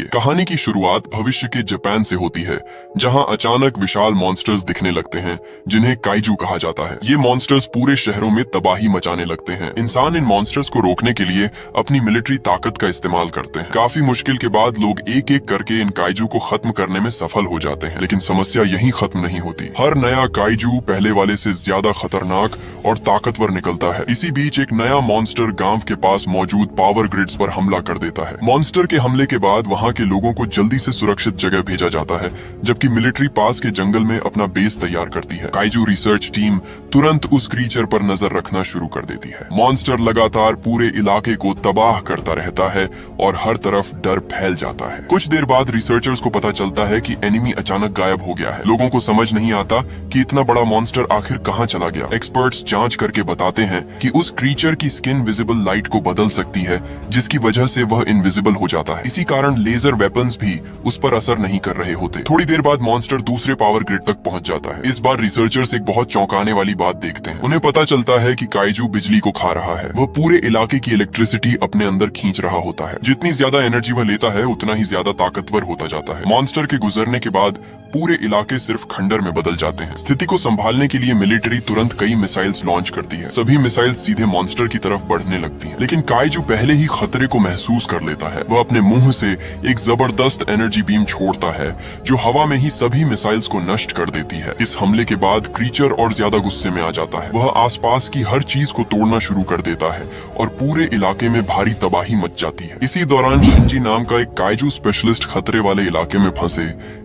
कहानी की शुरुआत भविष्य के जापान से होती है, जहां अचानक विशाल मॉन्स्टर्स दिखने लगते हैं जिन्हें काइजू कहा जाता है। ये मॉन्स्टर्स पूरे शहरों में तबाही मचाने लगते हैं। इंसान इन मॉन्स्टर्स को रोकने के लिए अपनी मिलिट्री ताकत का इस्तेमाल करते हैं। काफी मुश्किल के बाद लोग एक एक करके इन काइजू को खत्म करने में सफल हो जाते हैं, लेकिन समस्या यहीं खत्म नहीं होती। हर नया काइजू पहले वाले से ज्यादा खतरनाक और ताकतवर निकलता है। इसी बीच एक नया मॉन्स्टर गांव के पास मौजूद पावर ग्रिड्स पर हमला कर देता है। मॉन्स्टर के हमले के बाद वहां के लोगों को जल्दी से सुरक्षित जगह भेजा जाता है, जबकि मिलिट्री पास के जंगल में अपना बेस तैयार करती है। काइजू रिसर्च टीम तुरंत उस क्रीचर पर नजर रखना शुरू कर देती है। मॉन्स्टर लगातार पूरे इलाके को तबाह करता रहता है और हर तरफ डर फैल जाता है। कुछ देर बाद रिसर्चर्स को पता चलता है कि एनिमी अचानक गायब हो गया है। लोगों को समझ नहीं आता कि इतना बड़ा मॉन्स्टर आखिर कहां चला गया। एक्सपर्ट्स जांच करके बताते हैं कि उस क्रीचर की स्किन विजिबल लाइट को बदल सकती है, जिसकी वजह से वह इनविजिबल हो जाता है। इसी कारण लेजर वेपन्स भी उस पर असर नहीं कर रहे होते। थोड़ी देर बाद मॉन्स्टर दूसरे पावर ग्रिड तक पहुंच जाता है। इस बार रिसर्चर्स एक बहुत चौंकाने वाली बात देखते हैं। उन्हें पता चलता है कि काइजू बिजली को खा रहा है। वह पूरे इलाके की इलेक्ट्रिसिटी अपने अंदर खींच रहा होता है। जितनी ज्यादा एनर्जी वह लेता है, उतना ही ज्यादा ताकतवर होता जाता है। मॉन्स्टर के गुजरने के बाद पूरे इलाके सिर्फ खंडर में बदल जाते हैं। स्थिति को संभालने के लिए मिलिट्री तुरंत कई मिसाइल्स लॉन्च करती है। सभी मिसाइल्स सीधे मॉन्स्टर की तरफ बढ़ने लगती हैं। लेकिन काइजू पहले ही खतरे को महसूस कर लेता है। वह अपने मुंह से एक जबरदस्त एनर्जी बीम छोड़ता है, जो हवा में ही सभी मिसाइल्स को नष्ट कर देती है। इस हमले के बाद क्रीचर और ज्यादा गुस्से में आ जाता है। वह आसपास की हर चीज को तोड़ना शुरू कर देता है और पूरे इलाके में भारी तबाही मच जाती है। इसी दौरान शिंजी नाम का एक काइजू स्पेशलिस्ट खतरे वाले इलाके में फंसे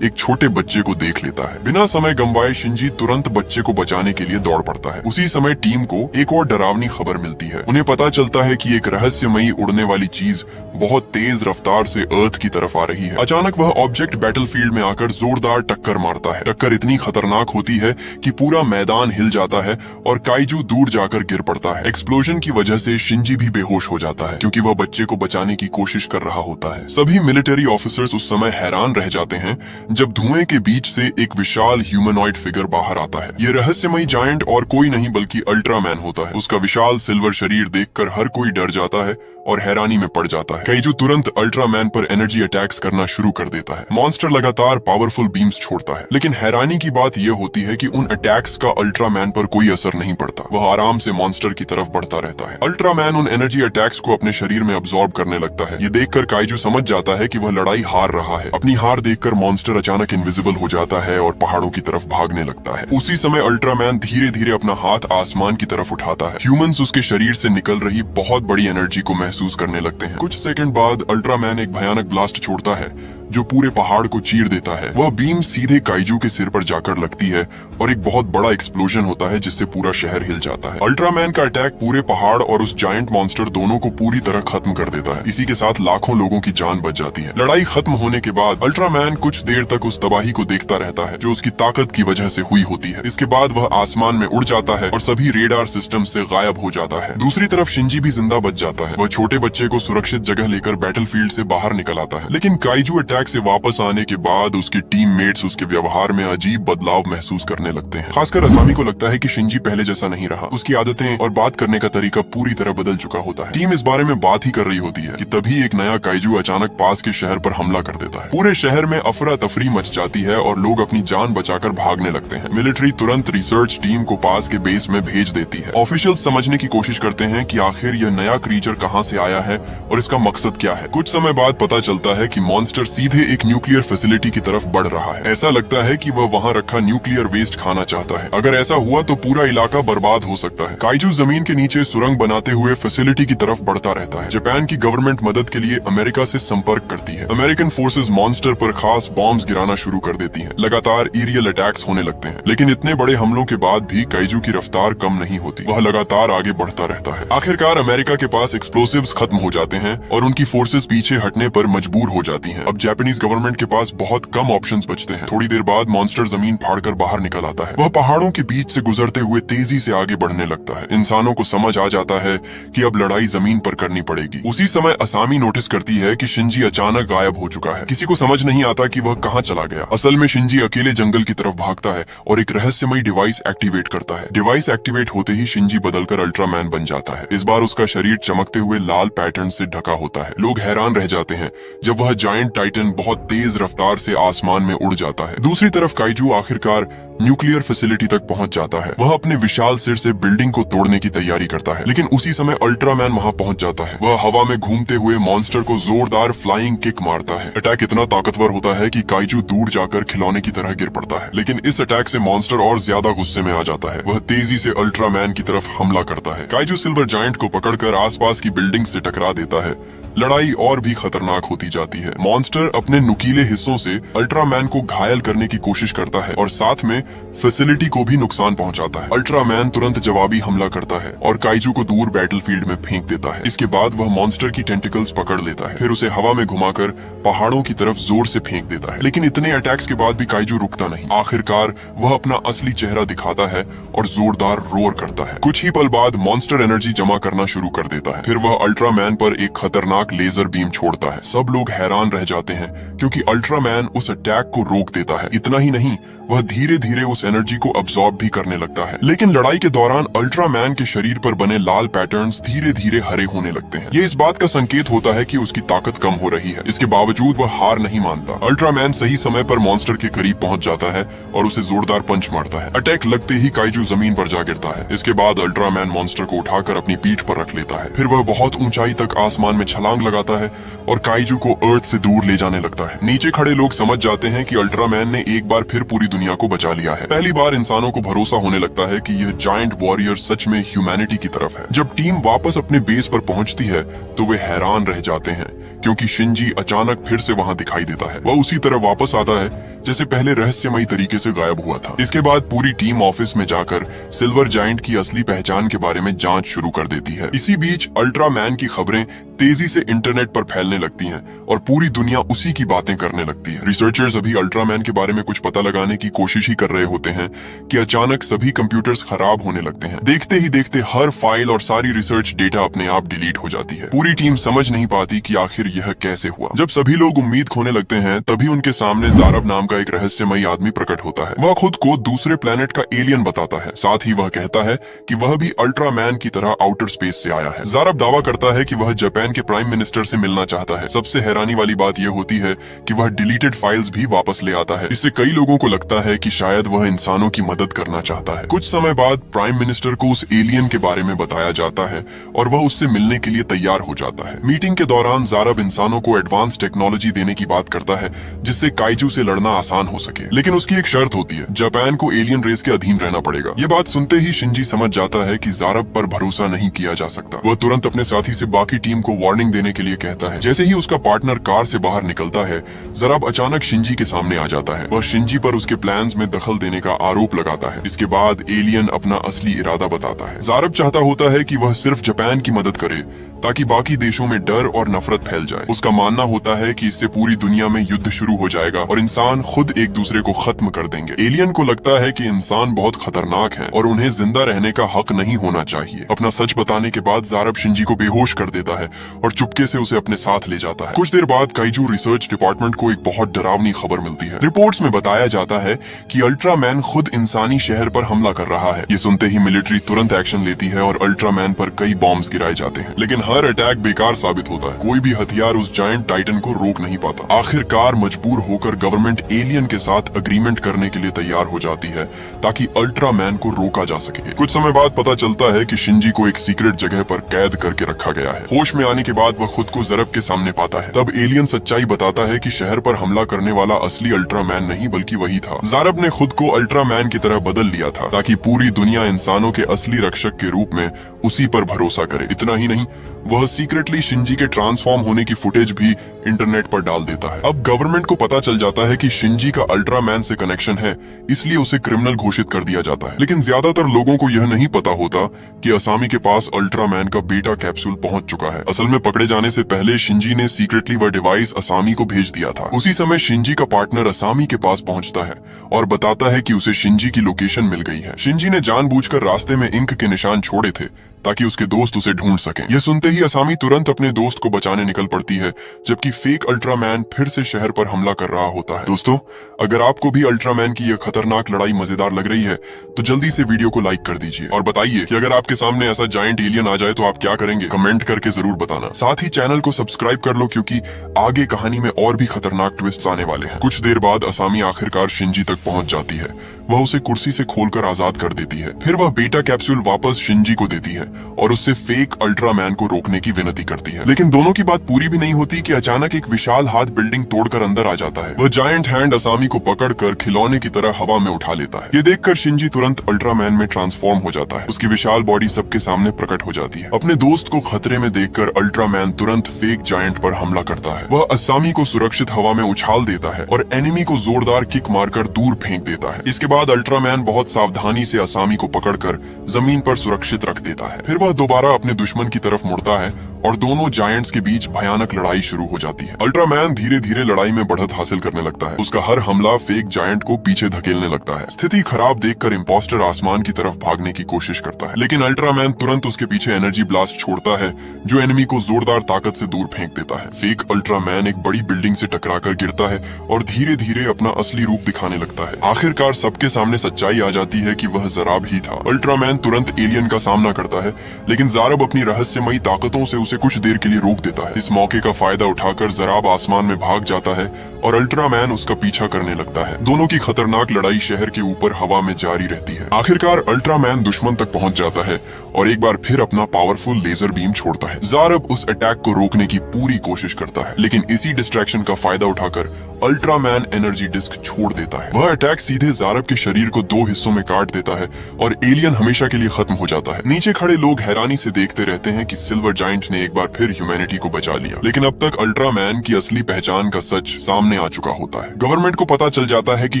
एक छोटे बच्चे को देख लेता है। बिना समय गंवाए शिंजी तुरंत बच्चे को बचाने के लिए दौड़ पड़ता है। उसी समय टीम को एक और डरावनी खबर मिलती है। उन्हें पता चलता है कि एक रहस्यमयी उड़ने वाली चीज बहुत तेज रफ्तार से अर्थ की तरफ आ रही है। अचानक वह ऑब्जेक्ट बैटलफील्ड में आकर जोरदार टक्कर मारता है। टक्कर इतनी खतरनाक होती है कि पूरा मैदान हिल जाता है और काइजू दूर जाकर गिर पड़ता है। एक्सप्लोजन की वजह से शिंजी भी बेहोश हो जाता है, क्योंकि वह बच्चे को बचाने की कोशिश कर रहा होता है। सभी मिलिट्री ऑफिसर्स उस समय हैरान रह जाते हैं जब धुएं के बीच से एक विशाल ह्यूमनॉइड फिगर बाहर आता है। ये रहस्यमयी जायंट और कोई नहीं बल्कि अल्ट्रामैन होता है। उसका विशाल सिल्वर शरीर देखकर हर कोई डर जाता है और हैरानी में पड़ जाता है। काइजू तुरंत अल्ट्रामैन पर एनर्जी अटैक्स करना शुरू कर देता है। मॉन्स्टर लगातार पावरफुल बीम्स छोड़ता है, लेकिन हैरानी की बात यह होती है कि उन अटैक्स का अल्ट्रामैन पर कोई असर नहीं पड़ता। वह आराम से मॉन्स्टर की तरफ बढ़ता रहता है। अल्ट्रामैन उन एनर्जी अटैक्स को अपने शरीर में अब्सॉर्ब करने लगता है। ये देखकर काइजू समझ जाता है कि वह लड़ाई हार रहा है। अपनी हार देखकर मॉन्स्टर अचानक इनविजिबल हो जाता है और पहाड़ों की तरफ भागने लगता है। उसी समय अल्ट्रामैन धीरे धीरे अपना हाथ आसमान की तरफ उठाता है। ह्यूमंस उसके शरीर से निकल रही बहुत बड़ी एनर्जी को महसूस करने लगते हैं। कुछ सेकंड बाद अल्ट्रामैन एक भयानक ब्लास्ट छोड़ता है जो पूरे पहाड़ को चीर देता है। वह बीम सीधे काइजू के सिर पर जाकर लगती है और एक बहुत बड़ा एक्सप्लोजन होता है, जिससे पूरा शहर हिल जाता है। अल्ट्रामैन का अटैक पूरे पहाड़ और उस जायंट मॉन्स्टर दोनों को पूरी तरह खत्म कर देता है। इसी के साथ लाखों लोगों की जान बच जाती है। लड़ाई खत्म होने के बाद अल्ट्रामैन कुछ देर तक उस तबाही को देखता रहता है जो उसकी ताकत की वजह से हुई होती है। इसके बाद वह आसमान में उड़ जाता है और सभी रेडार सिस्टम से गायब हो जाता है। दूसरी तरफ शिंजी भी जिंदा बच जाता है। वह छोटे बच्चे को सुरक्षित जगह लेकर बैटलफील्ड से बाहर निकल आता है, लेकिन काइजू अटैक से वापस आने के बाद उसके टीममेट्स उसके व्यवहार में अजीब बदलाव महसूस करने लगते हैं। खासकर असामी को लगता है कि शिंजी पहले जैसा नहीं रहा। उसकी आदतें और बात करने का तरीका पूरी तरह बदल चुका होता है। टीम इस बारे में बात ही कर रही होती है कि तभी एक नया काइजू अचानक पास के शहर पर हमला कर देता है। पूरे शहर में अफरा तफरी मच जाती है और लोग अपनी जान बचाकर भागने लगते हैं। मिलिट्री तुरंत रिसर्च टीम को पास के बेस में भेज देती है। ऑफिशियल्स समझने की कोशिश करते हैं कि आखिर यह नया क्रीचर कहां से आया है और इसका मकसद क्या है। कुछ समय बाद पता चलता है कि मॉन्स्टर सीधे एक न्यूक्लियर फैसिलिटी की तरफ बढ़ रहा है। ऐसा लगता है कि वह वहां रखा न्यूक्लियर वेस्ट खाना चाहता है। अगर ऐसा हुआ तो पूरा इलाका बर्बाद हो सकता है। काइजू जमीन के नीचे सुरंग बनाते हुए फैसिलिटी की तरफ बढ़ता रहता है। जापान की गवर्नमेंट मदद के लिए अमेरिका से संपर्क करती है। अमेरिकन फोर्सेस मॉन्स्टर पर खास बॉम्ब्स गिराना शुरू कर देती हैं। लगातार एरियल अटैक्स होने लगते हैं, लेकिन इतने बड़े हमलों के बाद भी काइजू की रफ्तार कम नहीं होती। वह लगातार आगे बढ़ता रहता है। आखिरकार अमेरिका के पास एक्सप्लोसिव्स खत्म हो जाते हैं और उनकी फोर्सेस पीछे हटने पर मजबूर हो जाती हैं। अब जापानीज गवर्नमेंट के पास बहुत कम ऑप्शंस बचते हैं। थोड़ी देर बाद मॉन्स्टर जमीन फाड़कर बाहर निकल आता है। वह पहाड़ों के बीच से गुजरते हुए तेजी से आगे बढ़ने लगता है। इंसानों को समझ आ जाता है कि अब लड़ाई जमीन पर करनी पड़ेगी। उसी समय असामी नोटिस करती है कि शिंजी अचानक गायब हो चुका है। किसी को समझ नहीं आता कि वह कहाँ चला गया। असल में शिंजी अकेले जंगल की तरफ भागता है और एक रहस्यमयी डिवाइस एक्टिवेट करता है। डिवाइस एक्टिवेट होते ही शिंजी बदलकर अल्ट्रामैन बन जाता है। इस बार उसका शरीर चमकते हुए लाल पैटर्न से ढका होता है। लोग हैरान रह जाते हैं जब वह जायंट टाइटन बहुत तेज रफ्तार से आसमान में उड़ जाता है। दूसरी तरफ काइजू आखिरकार न्यूक्लियर फैसिलिटी तक पहुंच जाता है। वह अपने विशाल सिर से बिल्डिंग को तोड़ने की तैयारी करता है, लेकिन उसी समय अल्ट्रामैन वहां पहुंच जाता है। वह हवा में घूमते हुए मॉन्स्टर को जोरदार फ्लाइंग किक मारता है। अटैक इतना ताकतवर होता है कि काइजू दूर जाकर खिलौने की तरह गिर पड़ता है, लेकिन इस अटैक से मॉन्स्टर और ज्यादा गुस्से में आ जाता है। वह तेजी से अल्ट्रामैन की तरफ हमला करता है। काइजू सिल्वर जायंट को पकड़कर आसपास की बिल्डिंग से टकरा देता है। लड़ाई और भी खतरनाक होती जाती है। मॉन्स्टर अपने नुकीले हिस्सों से अल्ट्रामैन को घायल करने की कोशिश करता है और साथ में फैसिलिटी को भी नुकसान पहुंचाता है। अल्ट्रामैन तुरंत जवाबी हमला करता है और काइजू को दूर बैटलफील्ड में फेंक देता है। इसके बाद वह मॉन्स्टर की टेंटिकल्स पकड़ लेता है, फिर उसे हवा में घुमाकर पहाड़ों की तरफ जोर से फेंक देता है। लेकिन इतने अटैक्स के बाद भी काइजू रुकता नहीं। आखिरकार वह अपना असली चेहरा दिखाता है और जोरदार रोर करता है। कुछ ही पल बाद मॉन्स्टर एनर्जी जमा करना शुरू कर देता है। फिर वह अल्ट्रामैन पर एक खतरनाक लेजर बीम छोड़ता है। सब लोग हैरान रह जाते हैं क्योंकि अल्ट्रामैन उस अटैक को रोक देता है। इतना ही नहीं, वह धीरे धीरे उस एनर्जी को अब्सॉर्ब भी करने लगता है। लेकिन लड़ाई के दौरान अल्ट्रामैन के शरीर पर बने लाल पैटर्न्स धीरे धीरे हरे होने लगते हैं। ये इस बात का संकेत होता है कि उसकी ताकत कम हो रही है। इसके बावजूद वह हार नहीं मानता। अल्ट्रामैन सही समय पर मॉन्स्टर के करीब पहुंच जाता है और उसे जोरदार पंच मारता है। अटैक लगते ही काइजू जमीन पर जा गिरता है। इसके बाद अल्ट्रामैन मॉन्स्टर को उठाकर अपनी पीठ पर रख लेता है। फिर वह बहुत ऊंचाई तक आसमान में छलांग लगाता है और काइजू को अर्थ से दूर ले जाने लगता है। नीचे खड़े लोग समझ जाते हैं कि अल्ट्रामैन ने एक बार फिर पूरी दुनिया को बचा लिया है। पहली बार इंसानों को भरोसा होने लगता है कि यह जायंट वॉरियर सच में ह्यूमैनिटी की तरफ है। जब टीम वापस अपने बेस पर पहुंचती है तो वे हैरान रह जाते हैं क्योंकि शिंजी अचानक फिर से वहां दिखाई देता है। वह उसी तरह वापस आता है जैसे पहले रहस्यमयी तरीके से गायब हुआ था। इसके बाद पूरी टीम ऑफिस में जाकर सिल्वर जायंट की असली पहचान के बारे में जांच शुरू कर देती है। इसी बीच अल्ट्रामैन की खबरें तेजी से इंटरनेट पर फैलने लगती हैं और पूरी दुनिया उसी की बातें करने लगती है। रिसर्चर्स अभी अल्ट्रामैन के बारे में कुछ पता लगाने की कोशिश ही कर रहे होते हैं कि अचानक सभी कंप्यूटर्स खराब होने लगते हैं। देखते ही देखते हर फाइल और सारी रिसर्च डेटा अपने आप डिलीट हो जाती है। पूरी टीम समझ नहीं पाती कि आखिर यह कैसे हुआ। जब सभी लोग उम्मीद खोने लगते हैं तभी उनके सामने ज़ारब नाम का एक रहस्यमयी आदमी प्रकट होता है। वह खुद को दूसरे प्लेनेट का एलियन बताता है। साथ ही वह कहता है कि वह भी अल्ट्रामैन की तरह आउटर स्पेस से आया है। ज़ारब दावा करता है कि वह जापान के प्राइम मिनिस्टर से मिलना चाहता है। सबसे हैरानी वाली बात यह होती है कि वह डिलीटेड फाइल्स भी वापस ले आता है। इससे कई लोगों को लगता है कि शायद वह इंसानों की मदद करना चाहता है। कुछ समय बाद प्राइम मिनिस्टर को उस एलियन के बारे में बताया जाता है और वह उससे मिलने के लिए तैयार हो जाता है। मीटिंग के दौरान ज़ारब इंसानों को एडवांस टेक्नोलॉजी देने की बात करता है जिससे काइजू से लड़ना आसान हो सके। लेकिन उसकी एक शर्त होती है, जापान को एलियन रेस के अधीन रहना पड़ेगा। ये बात सुनते ही शिंजी समझ जाता है कि ज़ारब पर भरोसा नहीं किया जा सकता। वह तुरंत अपने साथी से बाकी टीम को वार्निंग देने के लिए कहता है। जैसे ही उसका पार्टनर कार से बाहर निकलता है, ज़ारब अचानक शिंजी के सामने आ जाता है। वह शिंजी पर उसके प्लान्स में दखल देने का आरोप लगाता है। इसके बाद एलियन अपना असली इरादा बताता है। ज़ारब चाहता होता है कि वह सिर्फ जापान की मदद करे ताकि बाकी देशों में डर और नफरत फैल जाए। उसका मानना होता है कि इससे पूरी दुनिया में युद्ध शुरू हो जाएगा और इंसान खुद एक दूसरे को खत्म कर देंगे। एलियन को लगता है कि इंसान बहुत खतरनाक है और उन्हें जिंदा रहने का हक नहीं होना चाहिए। अपना सच बताने के बाद ज़ारब शिंजी को बेहोश कर देता है और चुपके से उसे अपने साथ ले जाता है। कुछ देर बाद काइजू रिसर्च डिपार्टमेंट को एक बहुत डरावनी खबर मिलती है। रिपोर्ट्स में बताया जाता है कि अल्ट्रामैन खुद इंसानी शहर पर हमला कर रहा है। ये सुनते ही मिलिट्री तुरंत एक्शन लेती है और अल्ट्रामैन पर कई बॉम्ब्स गिराए जाते हैं। लेकिन हर अटैक बेकार साबित होता है। कोई भी हथियार उस जायंट टाइटन को रोक नहीं पाता। आखिरकार मजबूर होकर गवर्नमेंट एलियन के साथ अग्रीमेंट करने के लिए तैयार हो जाती है ताकि अल्ट्रामैन को रोका जा सके। कुछ समय बाद पता चलता है कि शिंजी को एक सीक्रेट जगह पर कैद करके रखा गया है। होश में आने के बाद वह खुद को ज़ारब के सामने पाता है। तब एलियन सच्चाई बताता है कि शहर पर हमला करने वाला असली अल्ट्रामैन नहीं बल्कि वही था। ज़ारब ने खुद को अल्ट्रामैन की तरह बदल लिया था ताकि पूरी दुनिया इंसानों के असली रक्षक के रूप में उसी पर भरोसा करे। इतना ही नहीं, वह सीक्रेटली शिंजी के ट्रांसफॉर्म होने की फुटेज भी इंटरनेट पर डाल देता है। अब गवर्नमेंट को पता चल जाता है कि शिंजी का अल्ट्रामैन से कनेक्शन है, इसलिए उसे क्रिमिनल घोषित कर दिया जाता है। लेकिन ज्यादातर लोगों को यह नहीं पता होता कि असामी के पास अल्ट्रामैन का बीटा कैप्सूल पहुंच चुका है। असल में पकड़े जाने से पहले शिंजी ने सीक्रेटली वह डिवाइस असामी को भेज दिया था। उसी समय शिंजी का पार्टनर असामी के पास पहुंचता है और बताता है कि उसे शिंजी की लोकेशन मिल गई है। शिंजी ने जानबूझकर रास्ते में इंक के निशान छोड़े थे ताकि उसके दोस्त उसे ढूंढ सकें। यह सुनते ही असामी तुरंत अपने दोस्त को बचाने निकल पड़ती है, जबकि फेक अल्ट्रामैन फिर से शहर पर हमला कर रहा होता है। दोस्तों, अगर आपको भी अल्ट्रामैन की यह खतरनाक लड़ाई मजेदार लग रही है तो जल्दी से वीडियो को लाइक कर दीजिए और बताइए कि अगर आपके सामने ऐसा जायंट एलियन आ जाए तो आप क्या करेंगे, कमेंट करके जरूर बताना। साथ ही चैनल को सब्सक्राइब कर लो क्योंकि आगे कहानी में और भी खतरनाक ट्विस्ट्स आने वाले हैं। कुछ देर बाद असामी आखिरकार शिंजी तक पहुंच जाती है। वह उसे कुर्सी से खोलकर आजाद कर देती है। फिर वह बीटा कैप्सूल वापस शिंजी को देती है और उससे फेक अल्ट्रामैन को रोकने की विनती करती है। लेकिन दोनों की बात पूरी भी नहीं होती कि अचानक एक विशाल हाथ बिल्डिंग तोड़कर अंदर आ जाता है। वह जायंट हैंड असामी को पकड़कर खिलौने की तरह हवा में उठा लेता है। ये देखकर शिंजी तुरंत अल्ट्रामैन में ट्रांसफॉर्म हो जाता है। उसकी विशाल बॉडी सबके सामने प्रकट हो जाती है। अपने दोस्त को खतरे में देखकर अल्ट्रामैन तुरंत फेक जायंट पर हमला करता है। वह असामी को सुरक्षित हवा में उछाल देता है और एनिमी को जोरदार किक मारकर दूर फेंक देता है। इसके बाद अल्ट्रामैन बहुत सावधानी से असामी को पकड़कर जमीन पर सुरक्षित रख देता है। फिर वह दोबारा अपने दुश्मन की तरफ मुड़ता है और दोनों जायंट्स के बीच भयानक लड़ाई शुरू हो जाती है। अल्ट्रामैन धीरे धीरे लड़ाई में बढ़त हासिल करने लगता है। उसका हर हमला फेक जायंट को पीछे धकेलने लगता है। स्थिति खराब देखकर इम्पोस्टर आसमान की तरफ भागने की कोशिश करता है, लेकिन अल्ट्रामैन तुरंत उसके पीछे एनर्जी ब्लास्ट छोड़ता है जो एनिमी को जोरदार ताकत से दूर फेंक देता है। फेक अल्ट्रामैन एक बड़ी बिल्डिंग से टकराकर गिरता है और धीरे धीरे अपना असली रूप दिखाने लगता है। आखिरकार सबके सामने सच्चाई आ जाती है कि वह ज़राब ही था। अल्ट्रामैन तुरंत एलियन का सामना करता है, लेकिन ज़ारब अपनी रहस्यमयी ताकतों से उसे कुछ देर के लिए रोक देता है। इस मौके का फायदा उठाकर ज़राब आसमान में भाग जाता है और अल्ट्रामैन उसका पीछा करने लगता है। दोनों की खतरनाक लड़ाई शहर के ऊपर हवा में जारी रहती है। आखिरकार अल्ट्रामैन दुश्मन तक पहुंच जाता है और एक बार फिर अपना पावरफुल लेजर बीम छोड़ता है। ज़ारब उस अटैक को रोकने की पूरी कोशिश करता है, लेकिन इसी डिस्ट्रैक्शन का फायदा उठाकर अल्ट्रामैन एनर्जी डिस्क छोड़ देता है। वह अटैक सीधे ज़ारब के शरीर को 2 हिस्सों में काट देता है और एलियन हमेशा के लिए खत्म हो जाता है। नीचे खड़े लोग हैरानी से देखते रहते हैं कि सिल्वर जायंट ने एक बार फिर ह्यूमैनिटी को बचा लिया, लेकिन अब तक अल्ट्रामैन की असली पहचान का सच सामने आ चुका होता है। गवर्नमेंट को पता चल जाता है कि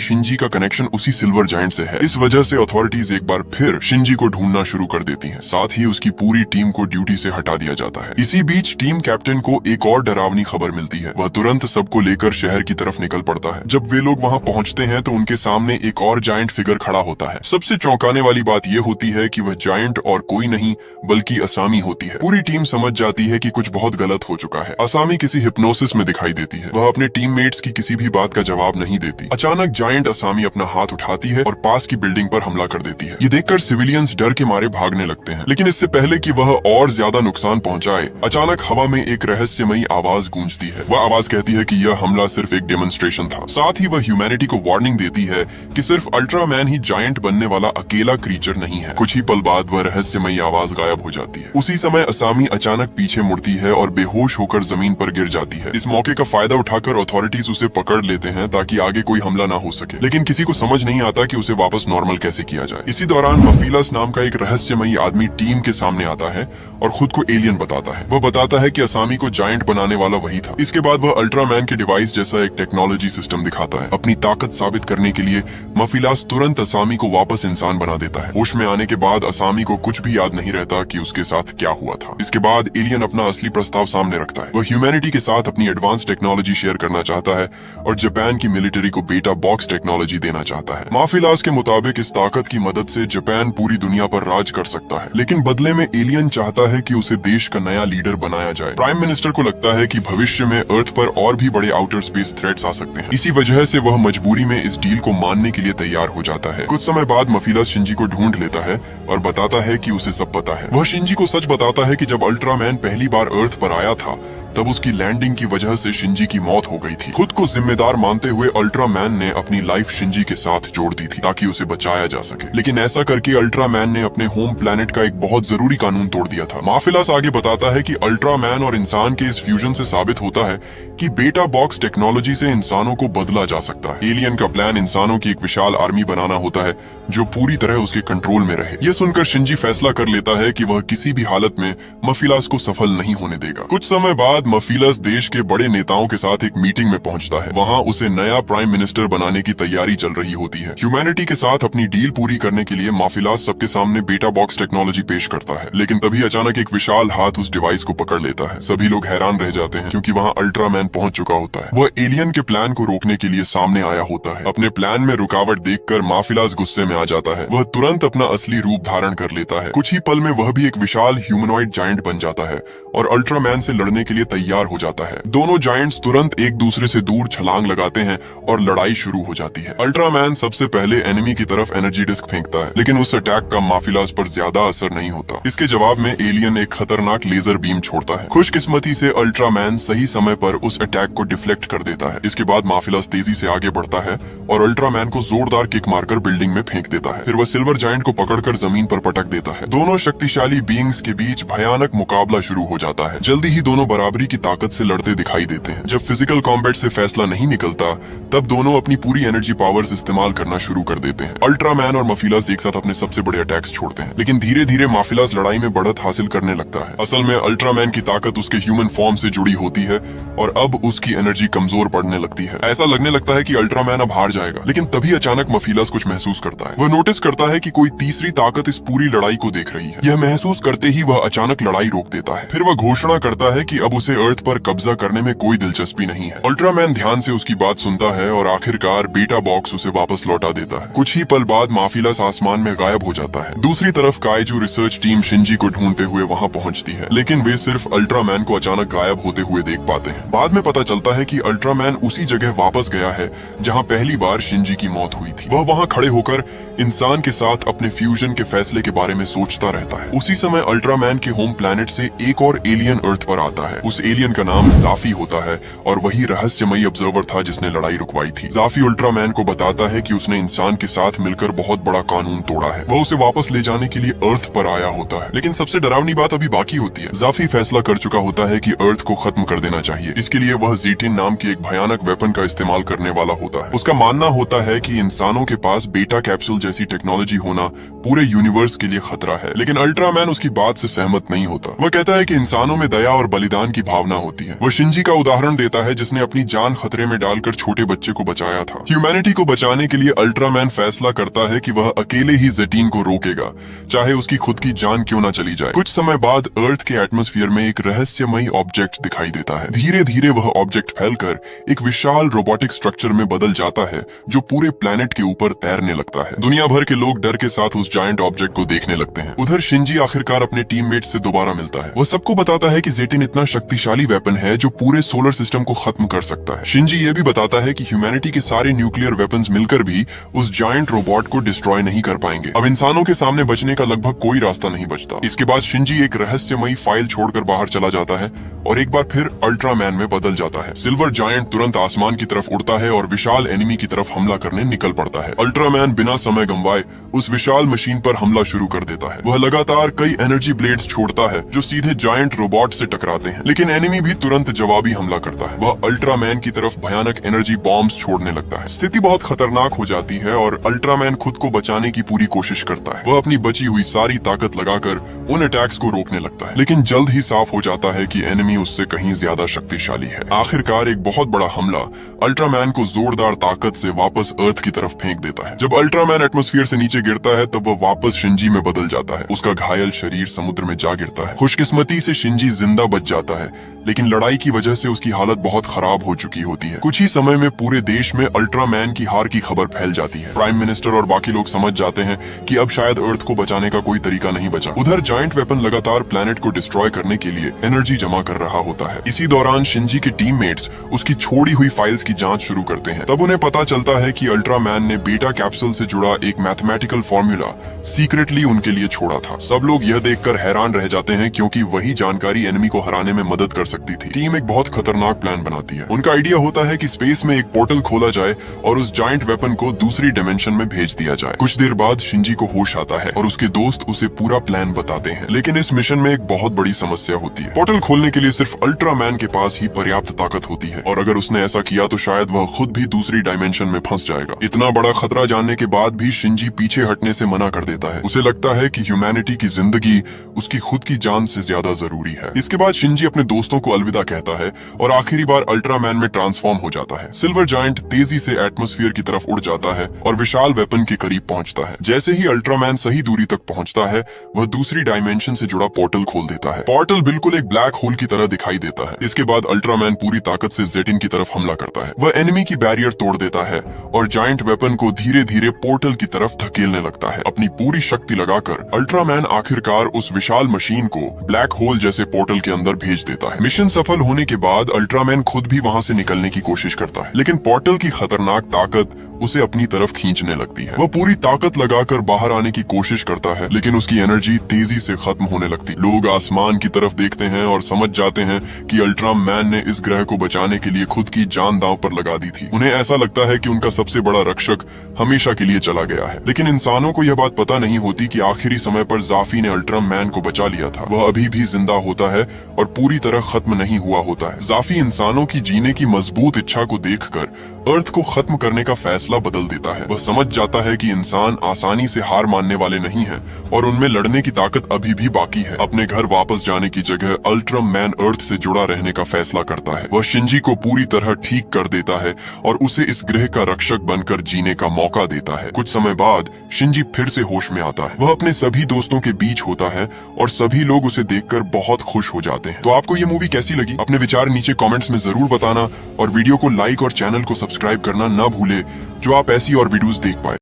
शिंजी का कनेक्शन उसी सिल्वर जायंट से है। इस वजह से अथॉरिटीज एक बार फिर शिंजी को ढूंढना शुरू कर देती हैं। साथ ही उसकी पूरी टीम को ड्यूटी से हटा दिया जाता है। इसी बीच टीम कैप्टन को एक और डरावनी खबर मिलती है। वह तुरंत सबको लेकर शहर की तरफ निकल पड़ता है। जब वे लोग वहाँ पहुँचते हैं तो उनके सामने एक और जायंट फिगर खड़ा होता है। सबसे चौंकाने वाली बात यह होती है कि वह जायंट और कोई नहीं बल्कि असामी होती है। पूरी टीम समझ जाती है कि कुछ बहुत गलत हो चुका है। असामी किसी हिप्नोसिस में दिखाई देती है। वह अपने टीममेट्स की किसी भी बात का जवाब नहीं देती। अचानक जायंट असामी अपना हाथ उठाती है और पास की बिल्डिंग पर हमला कर देती है। ये देखकर सिविलियंस डर के मारे भागने लगते हैं, लेकिन इससे पहले कि वह और ज्यादा नुकसान पहुंचाए, अचानक हवा में एक रहस्यमयी आवाज गूंजती है। वह आवाज कहती है कि यह हमला सिर्फ एक डेमोन्स्ट्रेशन था। साथ ही वह ह्यूमैनिटी को वार्निंग देती है कि सिर्फ अल्ट्रामैन ही जायंट बनने वाला अकेला क्रीचर नहीं है। कुछ ही पल बाद वह रहस्यमयी आवाज गायब हो जाती है। उसी समय असामी अचानक पीछे मुड़ती है और बेहोश होकर जमीन पर गिर जाती है। इस मौके का फायदा उठाकर अथॉरिटीज उसे पकड़ लेते हैं ताकि आगे कोई हमला ना हो सके, लेकिन किसी को समझ नहीं आता कि उसे वापस नॉर्मल कैसे किया जाए। इसी दौरान मफीलस नाम का एक रहस्यमयी आदमी टीम के सामने आता है और खुद को एलियन बताता है। वह बताता है कि असामी को जायंट बनाने वाला वही था। इसके बाद वह अल्ट्रामैन के डिवाइस जैसा एक टेक्नोलॉजी सिस्टम दिखाता है। अपनी ताकत साबित करने के लिए मफीलास तुरंत असामी को वापस इंसान बना देता है। होश में आने के बाद असामी को कुछ भी याद नहीं रहता कि उसके साथ क्या हुआ था। इसके बाद एलियन अपना असली प्रस्ताव सामने रखता है। वह ह्यूमैनिटी के साथ अपनी एडवांस टेक्नोलॉजी शेयर करना चाहता है और जापान की मिलिट्री को बेटा बॉक्स टेक्नोलॉजी देना चाहता है। माफिलास के मुताबिक इस ताकत की मदद से जापान पूरी दुनिया पर राज कर सकता है, लेकिन बदले में एलियन चाहता है कि उसे देश का नया लीडर बनाया जाए। प्राइम मिनिस्टर को लगता है कि भविष्य में अर्थ पर और भी बड़े आउटर स्पेस थ्रेट्स आ सकते हैं। इसी वजह से वह मजबूरी में इस डील को मानने के लिए तैयार हो जाता है। कुछ समय बाद मफीलास शिंजी को ढूंढ लेता है और बताता है कि उसे सब पता है। वह शिंजी को सच बताता है कि जब अल्ट्रामैन पहली बार अर्थ पर आया था तब उसकी लैंडिंग की वजह से शिंजी की मौत हो गई थी। खुद को जिम्मेदार मानते हुए अल्ट्रामैन ने अपनी लाइफ शिंजी के साथ जोड़ दी थी ताकि उसे बचाया जा सके, लेकिन ऐसा करके अल्ट्रामैन ने अपने होम प्लेनेट का एक बहुत जरूरी कानून तोड़ दिया था। माफिलास आगे बताता है कि अल्ट्रामैन और इंसान के इस फ्यूजन से साबित होता है कि बेटा बॉक्स टेक्नोलॉजी से इंसानों को बदला जा सकता है। एलियन का प्लान इंसानों की एक विशाल आर्मी बनाना होता है जो पूरी तरह उसके कंट्रोल में रहे। यह सुनकर शिंजी फैसला कर लेता है कि वह किसी भी हालत में मफिलास को सफल नहीं होने देगा। कुछ समय बाद मफिलास देश के बड़े नेताओं के साथ एक मीटिंग में पहुंचता है। वहां उसे नया प्राइम मिनिस्टर बनाने की तैयारी चल रही होती है। ह्यूमैनिटी के साथ अपनी डील पूरी करने के लिए मफिलास सबके सामने बेटा बॉक्स टेक्नोलॉजी पेश करता है, लेकिन तभी अचानक एक विशाल हाथ उस डिवाइस को पकड़ लेता है। सभी लोग हैरान रह जाते हैं क्योंकि वहां अल्ट्रामैन पहुंच चुका होता है। वह एलियन के प्लान को रोकने के लिए सामने आया होता है। अपने प्लान में रुकावट देखकर मफिलास गुस्से में आ जाता है। वह तुरंत अपना असली रूप धारण कर लेता है। कुछ ही पल में वह भी एक विशाल ह्यूमनॉइड जायंट बन जाता है और अल्ट्रामैन से लड़ने के लिए तैयार हो जाता है। दोनों जायंट्स तुरंत एक दूसरे से दूर छलांग लगाते हैं और लड़ाई शुरू हो जाती है। अल्ट्रामैन सबसे पहले एनिमी की तरफ एनर्जी डिस्क फेंकता है, लेकिन उस अटैक का मफिलास पर ज्यादा असर नहीं होता। इसके जवाब में एलियन एक खतरनाक लेजर बीम छोड़ता है। खुशकिस्मती से अल्ट्रामैन सही समय पर उस अटैक को डिफ्लेक्ट कर देता है। इसके बाद मफिलास तेजी से आगे बढ़ता है और अल्ट्रामैन को जोरदार किक मारकर बिल्डिंग में फेंक देता है। फिर वह सिल्वर जायंट को पकड़कर जमीन पर पटक देता है। दोनों शक्तिशाली बीइंग्स के बीच भयानक मुकाबला शुरू हो जाता है। जल्दी ही दोनों बराबरी की ताकत से लड़ते दिखाई देते हैं। जब फिजिकल कॉम्बैट से फैसला नहीं निकलता, तब दोनों अपनी पूरी एनर्जी पावर्स इस्तेमाल करना शुरू कर देते हैं। अल्ट्रामैन और मफिलास एक साथ अपने सबसे बड़े अटैक्स छोड़ते हैं, लेकिन धीरे धीरे मफिलास लड़ाई में बढ़त हासिल करने लगता है। असल में अल्ट्रामैन की ताकत उसके ह्यूमन फॉर्म से जुड़ी होती है और अब उसकी एनर्जी कमजोर पड़ने लगती है। ऐसा लगने लगता है कि अल्ट्रामैन अब हार जाएगा, लेकिन तभी अचानक मफिलास कुछ महसूस करता है। वह नोटिस करता है कि कोई तीसरी ताकत इस पूरी लड़ाई को देख रही है। यह महसूस करते ही वह अचानक लड़ाई रोक देता है। फिर वह घोषणा करता है कि अब उसे अर्थ पर कब्जा करने में कोई दिलचस्पी नहीं है। अल्ट्रामैन ध्यान से उसकी बात सुनता है और आखिरकार बेटा बॉक्स उसे वापस लौटा देता है। कुछ ही पल बाद मफिलास आसमान में गायब हो जाता है। दूसरी तरफ काइजू रिसर्च टीम शिंजी को ढूंढते हुए वहां पहुंचती है, लेकिन वे सिर्फ अल्ट्रामैन को अचानक गायब होते हुए देख पाते हैं। बाद में पता चलता है कि अल्ट्रामैन उसी जगह वापस गया है जहां पहली बार शिंजी की मौत हुई थी। वह वहां खड़े होकर इंसान के साथ अपने फ्यूजन के फैसले के बारे में सोचता रहता है। उसी समय अल्ट्रामैन के होम प्लैनेट से एक और एलियन अर्थ पर आता है। उस एलियन का नाम जाफी होता है और वही रहस्यमयी ऑब्जर्वर था जिसने लड़ाई रुकवाई थी। जाफी अल्ट्रामैन को बताता है कि उसने इंसान के साथ मिलकर बहुत बड़ा कानून तोड़ा है। वह उसे वापस ले जाने के लिए अर्थ पर आया होता है, लेकिन सबसे डरावनी बात अभी बाकी होती है। जाफी फैसला कर चुका होता है कि अर्थ को खत्म कर देना चाहिए। इसके लिए वह ज़ेटिन नाम की एक भयानक वेपन का इस्तेमाल करने वाला होता है। उसका मानना होता है कि इंसानों के पास बेटा कैप्सूल जैसी टेक्नोलॉजी होना पूरे यूनिवर्स के लिए खतरा है, लेकिन अल्ट्रामैन उसकी बात से सहमत नहीं होता। वह कहता है कि इंसानों में दया और बलिदान की भावना होती है। वह शिंजी का उदाहरण देता है जिसने अपनी जान खतरे में डालकर छोटे बच्चे को बचाया था। ह्यूमैनिटी को बचाने के लिए अल्ट्रामैन फैसला करता है कि वह अकेले ही ज़ेटिन को रोकेगा, चाहे उसकी खुद की जान क्यों न चली जाए। कुछ समय बाद अर्थ के एटमॉस्फेयर में एक रहस्यमयी ऑब्जेक्ट दिखाई देता है। धीरे धीरे वह ऑब्जेक्ट फैलकर एक विशाल रोबोटिक स्ट्रक्चर में बदल जाता है जो पूरे प्लेनेट के ऊपर तैरने लगता है। दुनिया भर के लोग डर के साथ उस जायंट ऑब्जेक्ट को देखने लगते हैं। उधर शिंजी आखिरकार अपने टीममेट से दोबारा मिलता है। वह सबको बताता है कि ज़ेटिन इतना शक्तिशाली वेपन है जो पूरे सोलर सिस्टम को खत्म कर सकता है। शिंजी ये भी बताता है कि ह्यूमैनिटी के सारे न्यूक्लियर वेपन्स मिलकर भी उस जायंट रोबोट को डिस्ट्रॉय नहीं कर पाएंगे। अब इंसानों के सामने बचने का लगभग कोई रास्ता नहीं बचता। इसके बाद शिंजी एक रहस्यमयी फाइल छोड़कर बाहर चला जाता है और एक बार फिर अल्ट्रामैन में बदल जाता है। सिल्वर जायंट तुरंत आसमान की तरफ उड़ता है और विशाल एनिमी की तरफ हमला करने निकल पड़ता है। अल्ट्रामैन बिना समय गंवाए उस विशाल मशीन पर हमला शुरू कर देता है। वह लगातार कई एनर्जी ब्लेड्स छोड़ता है जो सीधे जायंट रोबोट से टकराते हैं, लेकिन एनिमी भी तुरंत जवाबी हमला करता है। वह अल्ट्रामैन की तरफ भयानक एनर्जी बॉम्ब्स छोड़ने लगता है। स्थिति बहुत खतरनाक हो जाती है और अल्ट्रामैन खुद को बचाने की पूरी कोशिश करता है। वह अपनी बची हुई सारी ताकत लगाकर उन अटैक्स को रोकने लगता है, लेकिन जल्द ही साफ हो जाता है कि एनिमी उससे कहीं ज्यादा शक्तिशाली है। आखिरकार एक बहुत बड़ा हमला अल्ट्रामैन को जोरदार ताकत से वापस अर्थ की तरफ फेंक देता है। जब अल्ट्रामैन एटमॉस्फेयर से नीचे गिरता है तब वह वापस शिंजी में बदल जाता है। उसका घायल शरीर समुद्र में जा गिरता है। खुशकिस्मती से शिंजी जिंदा बच जाता है, लेकिन लड़ाई की वजह से उसकी हालत बहुत खराब हो चुकी होती है। कुछ ही समय में पूरे देश में अल्ट्रामैन की हार की खबर फैल जाती है। प्राइम मिनिस्टर और बाकी लोग समझ जाते हैं कि अब शायद अर्थ को बचाने का कोई तरीका नहीं बचा। उधर जायंट वेपन लगातार प्लेनेट को डिस्ट्रॉय करने के लिए एनर्जी जमा कर रहा होता है। इसी दौरान शिंजी के टीममेट्स उसकी छोड़ी हुई फाइल्स की जांच शुरू करते हैं। तब उन्हें पता चलता है कि अल्ट्रामैन ने बेटा कैप्सूल से जुड़ा एक मैथमेटिकल फॉर्मूला सीक्रेटली उनके लिए छोड़ा था। सब लोग यह देखकर हैरान रह जाते हैं क्योंकि वही जानकारी एनिमी को हराने में मदद कर सकती थी। टीम एक बहुत खतरनाक प्लान बनाती है। उनका आइडिया होता है कि स्पेस में एक पोर्टल खोला जाए और उस जायंट वेपन को दूसरी डायमेंशन में भेज दिया जाए। कुछ देर बाद शिंजी को होश आता है और उसके दोस्त उसे पूरा प्लान बताते हैं, लेकिन इस मिशन में एक बहुत बड़ी समस्या होती है। पोर्टल खोलने के लिए सिर्फ अल्ट्रामैन के पास ही पर्याप्त ताकत होती है और अगर उसने ऐसा किया तो शायद वह खुद भी दूसरी डायमेंशन में फंस जाएगा। इतना बड़ा खतरा जानने के बाद भी शिंजी पीछे हटने से मना कर देता है। उसे लगता है कि ह्यूमैनिटी की जिंदगी उसकी खुद की जान से ज्यादा जरूरी है। इसके बाद शिंजी अपने दोस्तों को अलविदा कहता है और आखिरी बार अल्ट्रामैन में ट्रांसफॉर्म हो जाता है। सिल्वर जायंट तेजी से एटमॉस्फेयर की तरफ उड़ जाता है और विशाल वेपन के करीब पहुंचता है। जैसे ही अल्ट्रामैन सही दूरी तक पहुंचता है, वह दूसरी डायमेंशन से जुड़ा पोर्टल खोल देता है। पोर्टल बिल्कुल एक ब्लैक होल की तरह दिखाई देता है। इसके बाद अल्ट्रामैन पूरी ताकत से जेटिन की तरफ हमला करता है। वह एनिमी की बैरियर तोड़ देता है और जायंट वेपन को धीरे धीरे पोर्टल की तरफ धकेलने लगता है। अपनी पूरी शक्ति लगाकर अल्ट्रामैन आखिरकार उस विशाल मशीन को ब्लैक होल जैसे पोर्टल के अंदर भेज देता है। मिशन सफल होने के बाद अल्ट्रामैन खुद भी वहां से निकलने की कोशिश करता है, लेकिन पोर्टल की खतरनाक ताकत उसे अपनी तरफ खींचने लगती है। वह पूरी ताकत लगाकर बाहर आने की कोशिश करता है, लेकिन उसकी एनर्जी तेजी से खत्म होने लगती। लोग आसमान की तरफ देखते हैं और समझ जाते हैं कि अल्ट्रामैन ने इस ग्रह को बचाने के लिए खुद की जान दांव पर लगा दी थी। उन्हें ऐसा लगता है कि उनका सबसे बड़ा रक्षक हमेशा के लिए चला गया है, लेकिन इंसानों को यह बात पता नहीं होती कि आखिरी समय पर जाफी ने अल्ट्रामैन को बचा लिया था। वह अभी भी जिंदा होता है और पूरी तरह खत्म नहीं हुआ होता है। जाफी इंसानों की जीने की मजबूत इच्छा को देखकर अर्थ को खत्म करने का फैसला बदल देता है। वह समझ जाता है कि इंसान आसानी से हार मानने वाले नहीं हैं और उनमें लड़ने की ताकत अभी भी बाकी है। अपने घर वापस जाने की जगह अल्ट्रामैन अर्थ से जुड़ा रहने का फैसला करता है। वह शिंजी को पूरी तरह ठीक कर देता है और उसे इस ग्रह का रक्षक बनकर जीने का मौका देता है। कुछ समय बाद शिंजी फिर से होश में आता है। वह अपने सभी दोस्तों के बीच होता है और सभी लोग उसे देखकर बहुत खुश हो जाते हैं। तो आपको ये मूवी कैसी लगी? अपने विचार नीचे कमेंट्स में जरूर बताना और वीडियो को लाइक और चैनल को सब्सक्राइब करना ना भूले, जो आप ऐसी और वीडियोस देख पाए।